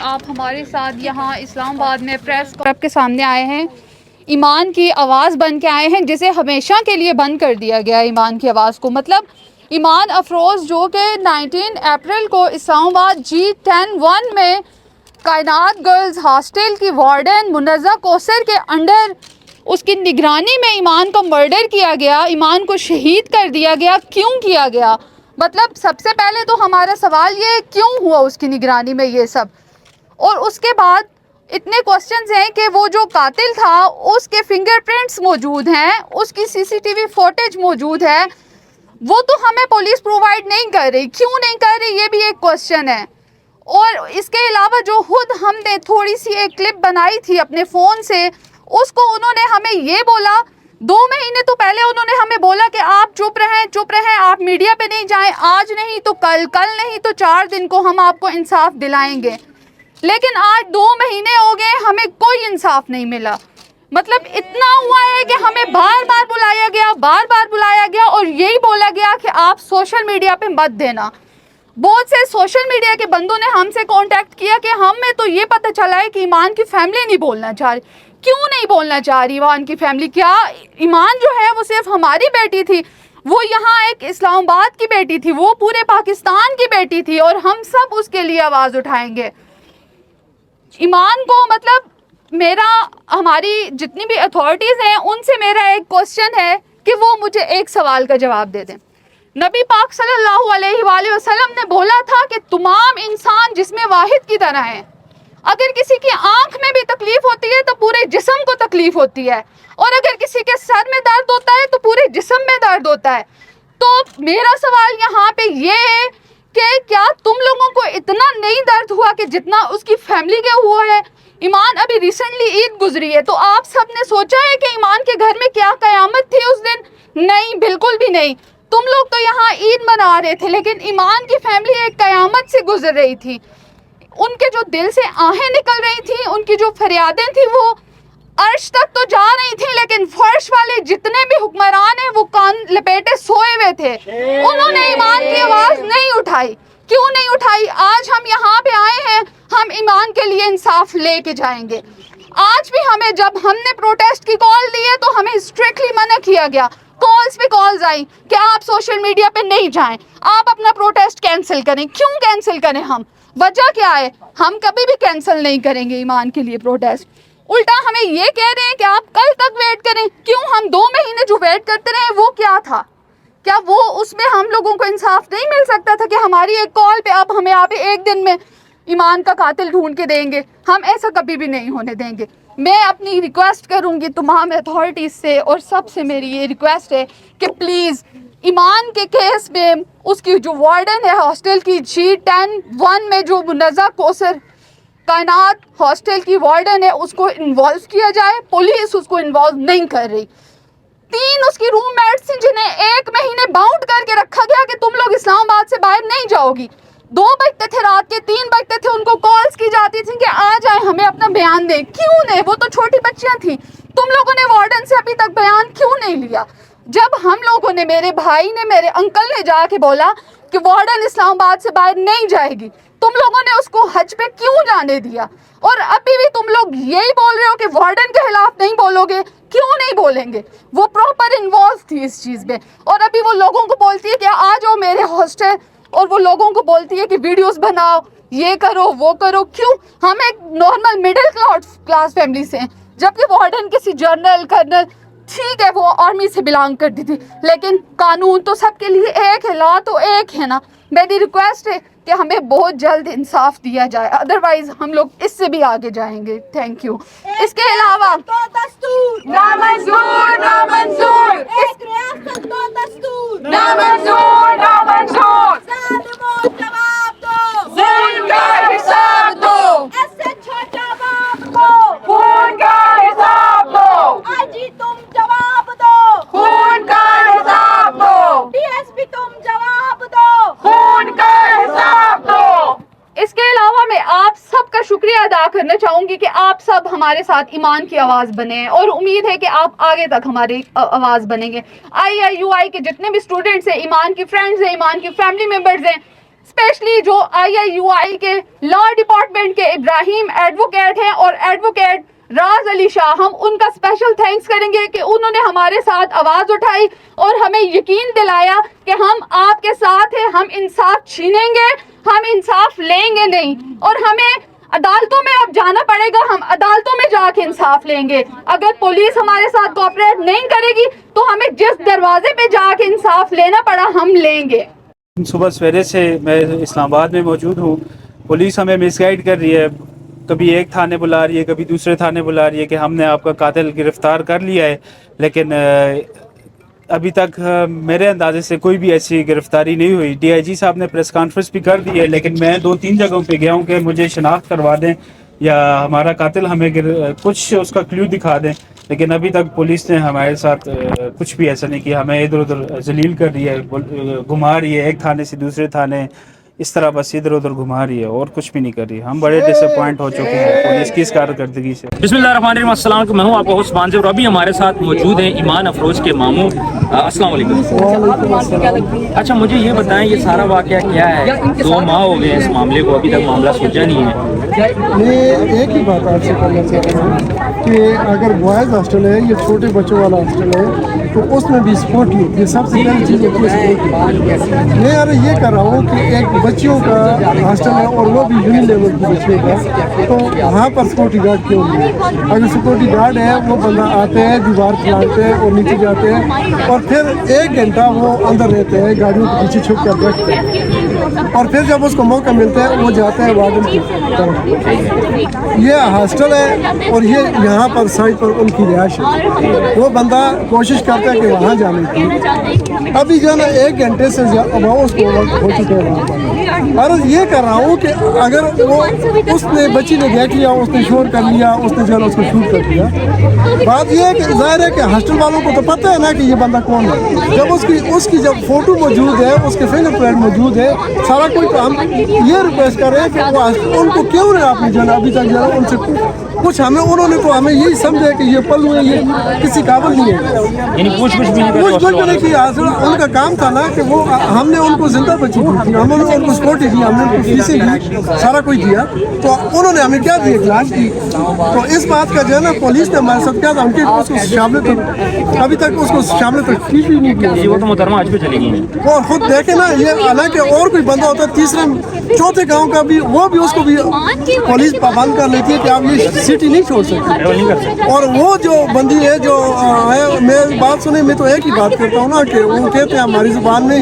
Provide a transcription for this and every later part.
آپ ہمارے ساتھ یہاں اسلام آباد میں پریس کلب کے سامنے آئے ہیں، ایمان کی آواز بن کے آئے ہیں جسے ہمیشہ کے لیے بند کر دیا گیا ہے ایمان کی آواز کو۔ مطلب ایمان افروز جو کہ 19 اپریل کو اسلام آباد G10-1 میں کائنات گرلز ہاسٹل کی وارڈن منزہ کوثر کے انڈر اس کی نگرانی میں ایمان کو مرڈر کیا گیا، ایمان کو شہید کر دیا گیا۔ کیوں کیا گیا؟ مطلب سب سے پہلے تو ہمارا سوال یہ کیوں ہوا اس کی نگرانی میں یہ سب، اور اس کے بعد اتنے کوسچنز ہیں کہ وہ جو قاتل تھا اس کے فنگر پرنٹس موجود ہیں، اس کی CCTV فوٹیج موجود ہے، وہ تو ہمیں پولیس پرووائڈ نہیں کر رہی۔ کیوں نہیں کر رہی یہ بھی ایک کوسچن ہے۔ اور اس کے علاوہ جو خود ہم نے تھوڑی سی ایک کلپ بنائی تھی اپنے فون سے، اس کو انہوں نے ہمیں یہ بولا 2 مہینے تو پہلے انہوں نے ہمیں بولا کہ آپ چپ رہیں، آپ میڈیا پہ نہیں جائیں، آج نہیں تو کل نہیں تو 4 دن کو ہم آپ کو انصاف دلائیں گے۔ لیکن آج 2 مہینے ہو گئے، ہمیں کوئی انصاف نہیں ملا۔ مطلب اتنا ہوا ہے کہ ہمیں بار بار بلایا گیا اور یہی بولا گیا کہ آپ سوشل میڈیا پہ مت دینا۔ بہت سے سوشل میڈیا کے بندوں نے ہم سے کانٹیکٹ کیا کہ ہمیں تو یہ پتہ چلا ہے کہ ایمان کی فیملی نہیں بولنا چاہ رہی۔ کیوں نہیں بولنا چاہ رہی ایمان کی فیملی؟ کیا ایمان جو ہے وہ صرف ہماری بیٹی تھی؟ وہ یہاں ایک اسلام آباد کی بیٹی تھی، وہ پورے پاکستان کی بیٹی تھی، اور ہم سب اس کے لیے آواز اٹھائیں گے۔ ایمان کو مطلب ہماری جتنی بھی اتھارٹیز ہیں ان سے میرا ایک کوسچن ہے کہ وہ مجھے ایک سوال کا جواب دے دیں۔ نبی پاک صلی اللہ علیہ وآلہ وسلم نے بولا تھا کہ تمام انسان جسم واحد کی طرح ہیں۔ اگر کسی کی آنکھ میں بھی تکلیف ہوتی ہے تو پورے جسم کو تکلیف ہوتی ہے، اور اگر کسی کے سر میں درد ہوتا ہے تو پورے جسم میں درد ہوتا ہے۔ تو میرا سوال یہاں پہ یہ ہے کہ کیا تم لوگوں کو اتنا نہیں درد ہوا کہ جتنا اس کی فیملی کے ہوا ہے؟ ایمان ابھی ریسنٹلی عید گزری ہے، تو آپ سب نے سوچا ہے کہ ایمان کے گھر میں کیا قیامت تھی اس دن؟ نہیں، بالکل بھی نہیں۔ تم لوگ تو یہاں عید منا رہے تھے، لیکن ایمان کی فیملی ایک قیامت سے گزر رہی تھی۔ ان کے جو دل سے آہیں نکل رہی تھی، ان کی جو فریادیں تھیں وہ عرش تک تو جا رہی تھی، لیکن فرش والے جتنے بھی حکمران ہیں وہ کان لپیٹے سوئے ہوئے تھے۔ انہوں نے ایمان کی آواز نہیں اٹھائی۔ کیوں نہیں اٹھائی؟ آج ہم یہاں پہ آئے ہیں، ہم ایمان کے لیے انصاف لے کے جائیں گے۔ آج بھی ہمیں جب ہم نے پروٹیسٹ کی کال دی ہے تو ہمیں اسٹرکٹلی منع کیا گیا، کالز پہ کالز آئیں کہ آپ سوشل میڈیا پہ نہیں جائیں، آپ اپنا پروٹیسٹ کینسل کریں۔ کیوں کینسل کریں ہم؟ وجہ کیا ہے؟ ہم کبھی بھی کینسل نہیں کریں گے ایمان کے لیے پروٹیسٹ۔ الٹا ہمیں یہ کہہ رہے ہیں کہ آپ کل تک ویٹ کریں۔ کیوں؟ ہم 2 مہینے جو ویٹ کرتے رہے وہ کیا تھا؟ کیا وہ اس میں ہم لوگوں کو انصاف نہیں مل سکتا تھا کہ ہماری ایک کال پہ آپ ہمیں ایک دن میں ایمان کا قاتل ڈھونڈ کے دیں گے؟ ہم ایسا کبھی بھی نہیں ہونے دیں گے۔ میں اپنی ریکویسٹ کروں گی تمام اتھارٹیز سے، اور سب سے میری یہ ریکویسٹ ہے کہ پلیز ایمان کے کیس میں اس کی جو وارڈن ہے ہاسٹل کی G10-1 میں جو منزہ کوثر کائنات ہاسٹل کی وارڈن ہے، اس کو انوالو کیا جائے۔ پولیس اس کو انوالو نہیں کر رہی۔ 3 اس کی روم میٹس ہیں جنہیں 1 مہینے باؤنڈ کر کے رکھا گیا کہ تم لوگ اسلام آباد سے باہر نہیں جاؤ گی۔ 2 بجتے تھے رات کے، 3 بجتے تھے، ان کو کالز کی جاتی تھی کہ آ جائیں ہمیں اپنا بیان دیں۔ کیوں نہیں؟ وہ تو چھوٹی بچیاں تھیں۔ تم لوگوں نے وارڈن سے ابھی تک بیان کیوں نہیں لیا؟ جب ہم لوگوں نے، میرے بھائی نے، میرے انکل نے جا کے بولا کہ وارڈن اسلام آباد سے باہر نہیں جائے گی، تم لوگوں نے اس کو حج پہ کیوں جانے دیا؟ اور ابھی بھی تم لوگ یہی بول رہے ہو کہ وارڈن کے خلاف نہیں بولو گے۔ کیوں نہیں بولیں گے؟ وہ پراپر انوالو تھی اس چیز میں، اور ابھی وہ لوگوں کو بولتی ہے کہ آ جاؤ میرے ہاسٹل، اور وہ لوگوں کو بولتی ہے کہ ویڈیوز بناؤ، یہ کرو وہ کرو۔ کیوں؟ ہم ایک نارمل مڈل کلاس فیملی سے ہیں، جبکہ وارڈن کسی جنرل کرنل، ٹھیک ہے وہ آرمی سے بلانگ کرتی تھی، لیکن قانون تو سب کے لیے ایک ہے، لا تو ایک ہے نا۔ میری ریکویسٹ ہے کہ ہمیں بہت جلد انصاف دیا جائے، ادروائز ہم لوگ اس سے بھی آگے جائیں گے۔ Thank you. اس کے علاوہ نامنظور نامنظور، ایک ریاست دو دستور، نامنظور نامنظور، ظالموں جواب دو، ظلم کا حساب دو، ایسے چھوٹا باپ کو خون کا حساب دو، آج ہی تم جواب دو، خون کا حساب دو، DSP تم جواب دو، خون کا حساب دو۔ اس کے علاوہ میں آپ سب کا شکریہ ادا کرنا چاہوں گی کہ آپ سب ہمارے ساتھ ایمان کی آواز بنے ہیں، اور امید ہے کہ آپ آگے تک ہماری آواز بنیں گے۔ IIUI کے جتنے بھی اسٹوڈنٹس ہیں، ایمان کی فرینڈز ہیں، ایمان کی فیملی ممبرز ہیں، اسپیشلی جو IIUI کے لا ڈپارٹمنٹ کے ابراہیم ایڈوکیٹ ہیں اور ایڈوکیٹ راز علی شاہ, ہم ان کا اسپیشل تھینکس کریں گے کہ انہوں نے ہمارے ساتھ آواز اٹھائی اور ہمیں یقین دلایا کہ ہم آپ کے ساتھ ہیں, ہم انصاف چھینیں گے, ہم انصاف لیں گے نہیں, اور ہمیں عدالتوں میں اب جانا پڑے گا, ہم عدالتوں میں جا کے انصاف لیں گے. اگر پولیس ہمارے ساتھ کوآپریٹ نہیں کرے گی تو ہمیں جس دروازے پہ جا کے انصاف لینا پڑا ہم لیں گے. صبح سویرے سے میں اسلام آباد میں موجود ہوں. پولیس ہمیں مس گائیڈ کر رہی ہے, کبھی ایک تھانے بلا رہی ہے, کبھی دوسرے تھانے بلا رہی ہے کہ ہم نے آپ کا قاتل گرفتار کر لیا ہے, لیکن ابھی تک میرے اندازے سے کوئی بھی ایسی گرفتاری نہیں ہوئی. DIG صاحب نے پریس کانفرنس بھی کر دی ہے, لیکن میں 2-3 جگہوں پہ گیا ہوں کہ مجھے شناخت کروا دیں یا ہمارا قاتل ہمیں کچھ اس کا کلیو دکھا دیں, لیکن ابھی تک پولیس نے ہمارے ساتھ کچھ بھی ایسا نہیں کیا. ہمیں ادھر ادھر ذلیل کر رہی ہے, گھما رہی ہے ایک تھانے سے دوسرے تھانے, اس طرح بس ادھر ادھر گھما رہی ہے اور کچھ بھی نہیں کر رہی. ہم بڑے ڈس اپوائنٹ ہو چکے ہیں پولیس کی اس کارکردگی سے. بسم اللہ الرحمن الرحیم. السلام علیکم, میں ہوں آپ کو ہوسٹ بانزے اور ابھی ہمارے ساتھ موجود ہیں ایمان افروز کے ماموں. السلام علیکم. اچھا مجھے یہ بتائیں یہ سارا واقعہ کیا ہے؟ 2 ماہ ہو گئے اس معاملے کو, ابھی تک معاملہ سلجھا نہیں ہے. میں ایک ہی بات آپ سے کرنا چاہتا ہوں کہ اگر بوائز ہاسٹل ہے, یہ چھوٹے بچوں والا ہاسٹل ہے, تو اس میں بھی سپورٹی, یہ سب سے پہلی چیز ہوتی ہے سپورٹی. میں یہ کر رہا ہوں کہ ایک بچیوں کا ہاسٹل ہے اور وہ بھی یونی لیول کی بچیوں کا, تو وہاں پر سپورٹی گارڈ کیوں نہیں ہے؟ اگر سپورٹی گارڈ ہے وہ بندہ آتے ہیں, دیوار کھلاتے ہیں اور نیچے جاتے ہیں, اور پھر 1 گھنٹہ وہ اندر رہتے ہیں گاڑیوں کے پیچھے چھپ کر بیٹھتے ہیں, اور پھر جب اس کو موقع ملتا ہے وہ جاتا ہے وارڈن کی طرف. یہ ہاسٹل ہے اور یہ یہاں پر سائٹ پر ان کی رہائش ہے. وہ بندہ کوشش کرتا ہے کہ وہاں جانے کی, ابھی جو ہے نا 1 گھنٹے سے اس کو وقت ہو چکے ہیں وہاں پر. اور یہ کر رہا ہوں کہ اگر وہ اس نے بچی نے دیکھ لیا, اس نے شور کر لیا, اس نے جو ہے نا اس کو شوٹ کر دیا, بات یہ ہے کہ ظاہر ہے کہ ہاسٹل والوں کو تو پتہ ہے نا کہ یہ بندہ کون ہے. جب اس کی جب فوٹو موجود ہے, اس کے فنگر پرنٹ موجود ہے, سارا کوئی, تو ہم یہ ریکویسٹ کر رہے ہیں کہ وہ ان کو کیوں نہیں آپ نے جو ہے نا ابھی تک جو ہے ان سے کچھ انہوں نے تو ہمیں یہی سمجھا کہ یہ پل ہوئے, یہ کسی قابل نہیں ہے, یعنی کچھ بھی کچھ نہیں کیا. ان کا کام تھا نا کہ وہ ہم نے ان کو زندہ بچی دی تھی, ہم نے ان کو سپورٹی دی, ہم نے ان کو فیسیں دی, سارا کچھ دیا, تو انہوں نے ہمیں کیا دیا, کلاس کی. تو اس بات کا جو ہے نا پولیس نے ہمارے ساتھ کیا تھا, ان کے اس کو شامل تک ابھی تک اس کو شامل تک بھی نہیں کیا. وہ تو محترمہ آج بھی چلی گئی ہیں. اور خود دیکھیں نا, یہ حالانکہ اور کوئی بندہ ہوتا ہے تیسرے چوتھے گاؤں کا بھی, وہ بھی اس کو بھی پولیس پابند کر لیتی ہے کہ آپ یہ سٹی نہیں چھوڑ سکتے. اور وہ جو بندی ہے جو ہے, میں بات سنیں, میں تو ایک ہی بات کرتا ہوں نا کہ وہ کہتے ہیں ہماری زبان میں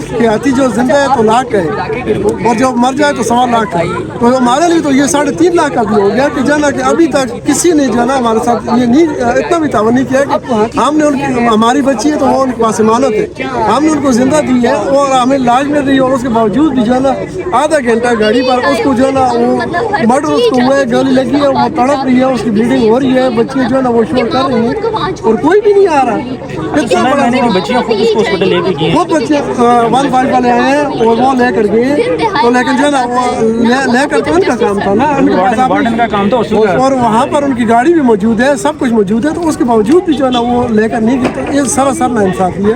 کہ ہاتھی جو زندہ ہے تو لاکھ ہے, اور جو مر جائے تو 1.25 لاکھ ہے. تو ہمارے لیے تو یہ 3.5 لاکھ کا بھی ہو گیا کہ جانا کہ ابھی تک کسی نے جو ہے نا ہمارے ساتھ یہ نہیں اتنا بھی تعاون نہیں کیا کہ ہم نے ان کی, ہماری بچی ہے تو وہ ان کے پاس امانت ہے, ہم نے ان کو زندہ دی ہے اور ہمیں لاج مل رہی ہے, اور اس کے باوجود بھی جو ہے نا آدھا گھنٹہ گاڑی پر اس کو جو ہے نا وہ مرڈر اس کو ہوا ہے, گولی لگی ہے, وہ تڑپ رہی ہے, اس کی بلیڈنگ ہو رہی ہے, بچیاں جو ہے نا وہ شور کر رہی ہیں اور کوئی بھی نہیں آ رہا. بچیاں خود اس کو ہاسپٹل لے کے گئی, بہت بچے 1-5 والے آئے ہیں اور وہ لے کر گئے, تو لیکن جو ہے نا وہ لے کر تو ان کا کام تھا نا, وارڈن کا کام تھا, اور وہاں پر ان کی گاڑی بھی موجود ہے, سب کچھ موجود ہے, تو اس کے باوجود بھی جو ہے نا وہ لے کر نہیں گئے. تو یہ سراسر نا انصافی ہے.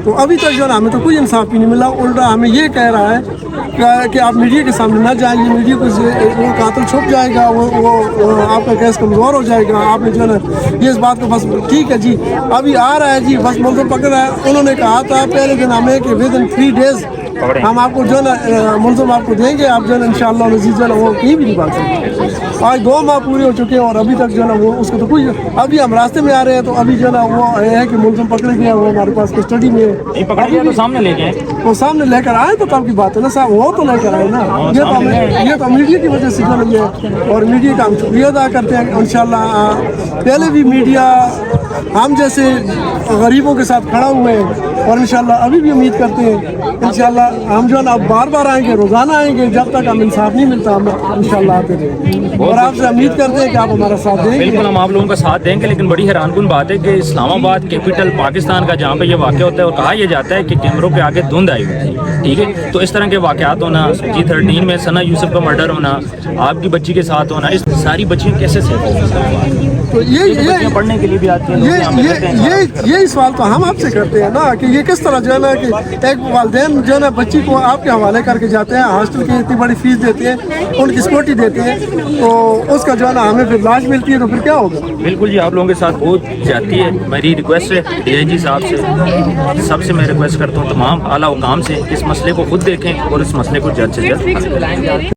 تو ابھی تک جو ہے نا ہمیں تو کوئی انصاف بھی نہیں ملا, الٹا ہمیں یہ کہہ رہا ہے کہ آپ میڈیا کے سامنے نہ جائیں, یہ میڈیا کو وہ قاتل چھپ جائے گا, وہ آپ کا کیس کمزور ہو جائے گا. آپ نے جو ہے نا یہ اس بات کو بس ٹھیک ہے جی ابھی آ رہا ہے جی, بس ملزم پکڑ رہا ہے. انہوں نے کہا تھا پہلے دن ہمیں کہ within 3 days ہم آپ کو جو ہے نا ملزم آپ کو دیں گے, آپ جو ہے نا انشاءاللہ العزیز جو ہے نا وہ کہیں بھی نہیں بات سکتے. آج 2 ماہ پورے ہو چکے ہیں اور ابھی تک جو ہے نا وہ اس کو تو کوئی, ابھی ہم راستے میں آ رہے ہیں تو ابھی جو ہے نا وہ ہے کہ ملزم پکڑے گیا, وہ ہمارے پاس کسٹڈی میں ہے, پکڑ لیا تو سامنے لے گئے, وہ سامنے لے کر آئے تو کب کی بات ہے نا صاحب, وہ تو لے کر آئے نا. یہ تو میڈیا کی وجہ سے جو نہیں ہے, اور میڈیا کا ہم شکریہ ادا کرتے ہیں. انشاءاللہ پہلے بھی میڈیا ہم جیسے غریبوں کے ساتھ کھڑا ہوئے ہیں, اور انشاءاللہ ابھی بھی امید کرتے ہیں انشاءاللہ ہم جو ہے نا بار بار آئیں گے, روزانہ آئیں گے, جب تک ہم انصاف نہیں ملتا ہم انشاءاللہ آتے رہیں گے, اور آپ سے امید کرتے ہیں کہ آپ ہمارا ساتھ دیں گے. بالکل ہم آپ لوگوں کا ساتھ دیں گے, لیکن بڑی حیران کن بات ہے کہ اسلام آباد کیپٹل پاکستان کا جہاں پہ یہ واقع ہوتا ہے, اور کہا یہ جاتا ہے کہ کیمروں کے آگے دھند آئی ہوئی تھی, ٹھیک ہے. تو اس طرح کے واقعات ہونا, G13 میں ثنا یوسف کا مرڈر ہونا, آپ کی بچی کے ساتھ ہونا, اس ساری بچیاں کیسے سیف ہوں؟ تو یہ پڑھنے کے لیے بھی آتی ہیں. یہی سوال تو ہم آپ سے کرتے ہیں نا کہ یہ کس طرح جو ہے نا کہ ایک والدین جو ہے نا بچی کو آپ کے حوالے کر کے جاتے ہیں, ہاسٹل کی اتنی بڑی فیس دیتے ہیں, ان کی سیکورٹی دیتے ہیں, تو اس کا جو ہے نا ہمیں پھر لاش ملتی ہے تو پھر کیا ہوگا؟ بالکل جی, آپ لوگوں کے ساتھ بہت جاتی ہے. میری ریکویسٹ ہے ڈی آئی جی صاحب سے, سب سے میں ریکویسٹ کرتا ہوں تمام اعلیٰ حکام سے کہ اس مسئلے کو خود دیکھیں اور اس مسئلے کو جلد سے جلد